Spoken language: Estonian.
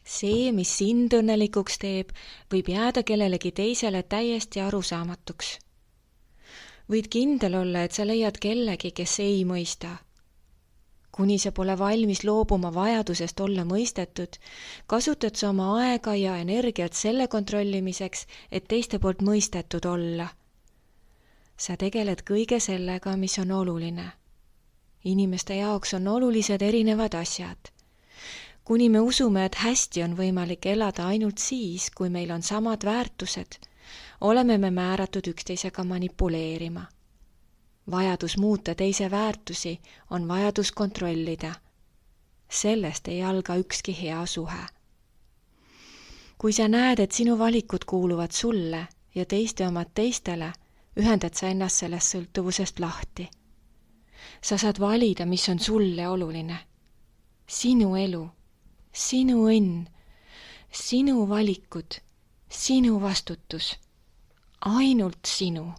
See, mis sind õnnelikuks teeb, võib jääda kellelegi teisele täiesti arusaamatuks. Võid kindel olla, et sa leiad kellegi, kes ei mõista. Kuni sa pole valmis loobuma vajadusest olla mõistetud, kasutad sa oma aega ja energiat selle kontrollimiseks, et teiste poolt mõistetud olla. Sa tegeled kõige sellega, mis on oluline. Inimeste jaoks on olulised erinevad asjad. Kuni me usume, et hästi on võimalik elada ainult siis, kui meil on samad väärtused, oleme me määratud üksteisega manipuleerima. Vajadus muuta teise väärtusi on vajadus kontrollida. Sellest ei alga ükski hea suhe. Kui sa näed, et sinu valikud kuuluvad sulle ja teiste omad teistele, ühendad sa ennast sellest sõltuvusest lahti. Sa saad valida, mis on sulle oluline. Sinu elu, sinu õnn, sinu valikud, sinu vastutus, ainult sinu.